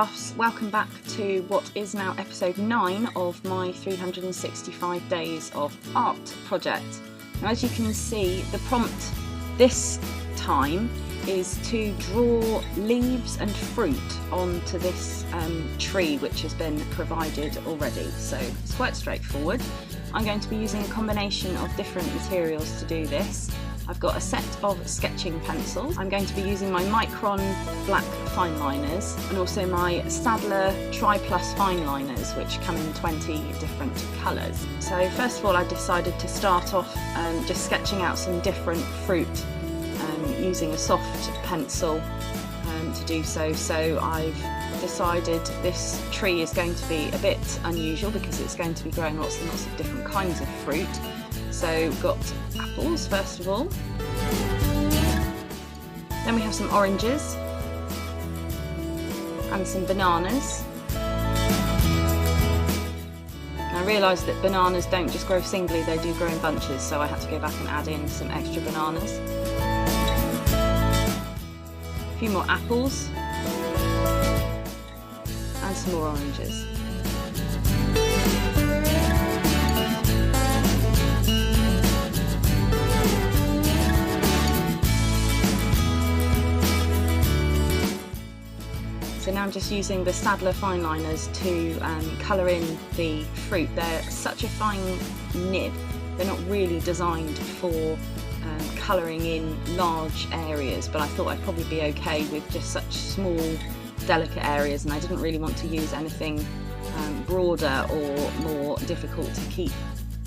photographs, welcome back to what is now episode 9 of my 365 days of art project. Now, as you can see, the prompt this time is to draw leaves and fruit onto this tree which has been provided already, so it's quite straightforward. I'm going to be using a combination of different materials to do this. I've got a set of sketching pencils. I'm going to be using my Micron black fine liners and also my Staedtler Tri Plus fine liners, which come in 20 different colours. So first of all, I decided to start off just sketching out some different fruit using a soft pencil to do so. So I've decided this tree is going to be a bit unusual because it's going to be growing lots and lots of different kinds of fruit. So we've got apples first of all, then we have some oranges and some bananas. And I realised that bananas don't just grow singly, they do grow in bunches, so I had to go back and add in some extra bananas. A few more apples and some more oranges. So now I'm just using the Staedtler fine liners to colour in the fruit. They're such a fine nib, they're not really designed for colouring in large areas, but I thought I'd probably be okay with just such small, delicate areas, and I didn't really want to use anything broader or more difficult to keep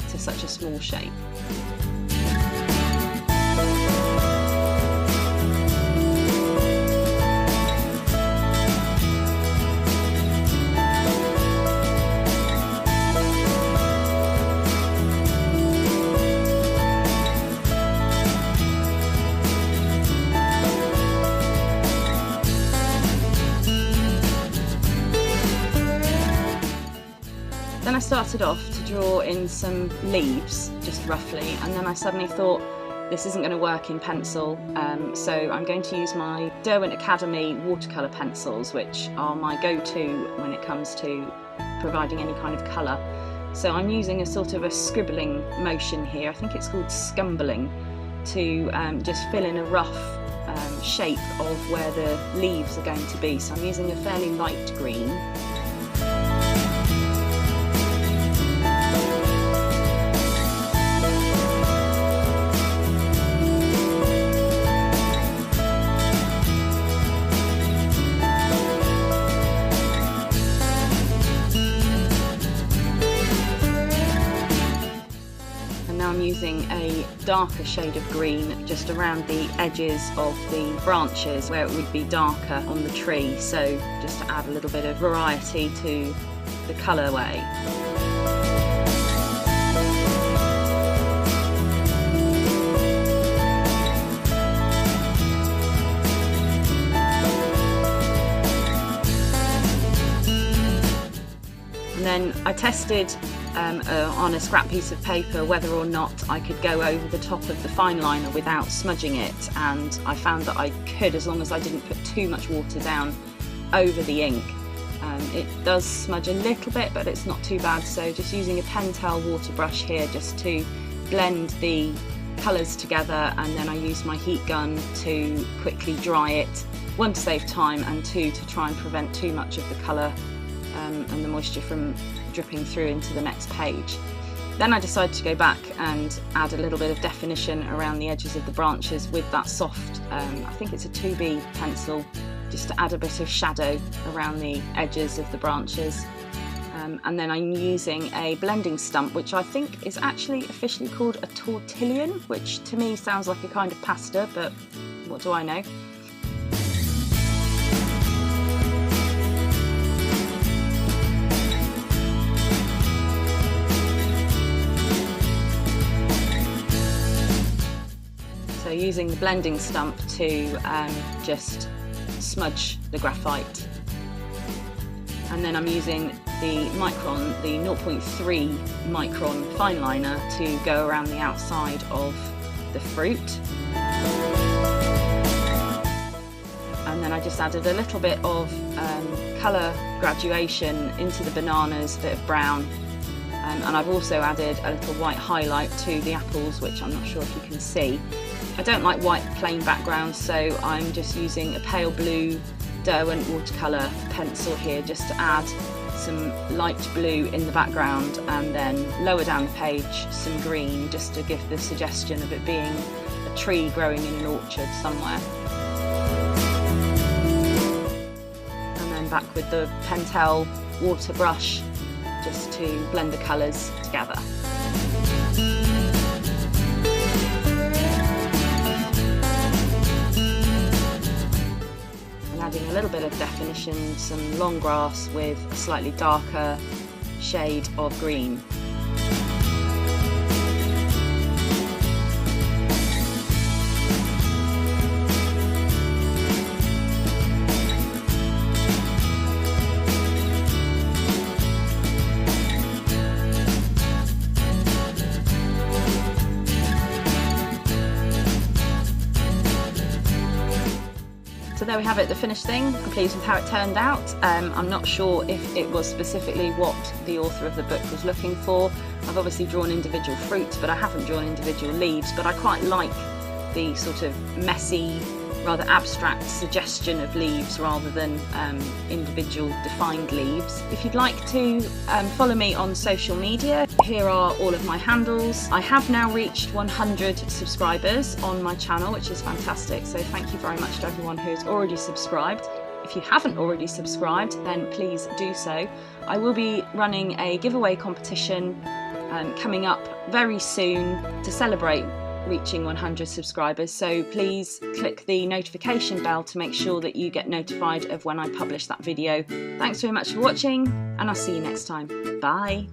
to such a small shape. Then I started off to draw in some leaves, just roughly, and then I suddenly thought this isn't going to work in pencil, so I'm going to use my Derwent Academy watercolour pencils, which are my go-to when it comes to providing any kind of colour. So I'm using a sort of a scribbling motion here, I think it's called scumbling, to just fill in a rough shape of where the leaves are going to be. So I'm using a fairly light green. I'm using a darker shade of green just around the edges of the branches where it would be darker on the tree, so just to add a little bit of variety to the colourway. And then I tested on a scrap piece of paper whether or not I could go over the top of the fine liner without smudging it, and I found that I could, as long as I didn't put too much water down over the ink. It does smudge a little bit, but it's not too bad, so just using a Pentel water brush here just to blend the colours together, and then I use my heat gun to quickly dry it, one to save time and two to try and prevent too much of the colour and the moisture from dripping through into the next page. Then I decided to go back and add a little bit of definition around the edges of the branches with that soft, I think it's a 2B pencil, just to add a bit of shadow around the edges of the branches. And then I'm using a blending stump, which I think is actually officially called a tortillion, which to me sounds like a kind of pasta, but what do I know? So using the blending stump to just smudge the graphite. And then I'm using the Micron, the 0.3 micron fine liner to go around the outside of the fruit. And then I just added a little bit of colour graduation into the bananas, a bit of brown, and I've also added a little white highlight to the apples, which I'm not sure if you can see. I don't like white plain backgrounds, so I'm just using a pale blue Derwent watercolour pencil here just to add some light blue in the background, and then lower down the page some green just to give the suggestion of it being a tree growing in an orchard somewhere. And then back with the Pentel water brush just to blend the colours together. Adding a little bit of definition, some long grass with a slightly darker shade of green. So there we have it, the finished thing. I'm pleased with how it turned out. I'm not sure if it was specifically what the author of the book was looking for. I've obviously drawn individual fruits, but I haven't drawn individual leaves, but I quite like the sort of messy, rather abstract suggestion of leaves rather than individual defined leaves. If you'd like to follow me on social media, here are all of my handles. I have now reached 100 subscribers on my channel, which is fantastic, so thank you very much to everyone who's already subscribed. If you haven't already subscribed, then please do so. I will be running a giveaway competition coming up very soon to celebrate reaching 100 subscribers, so please click the notification bell to make sure that you get notified of when I publish that video. Thanks very much for watching, and I'll see you next time. Bye!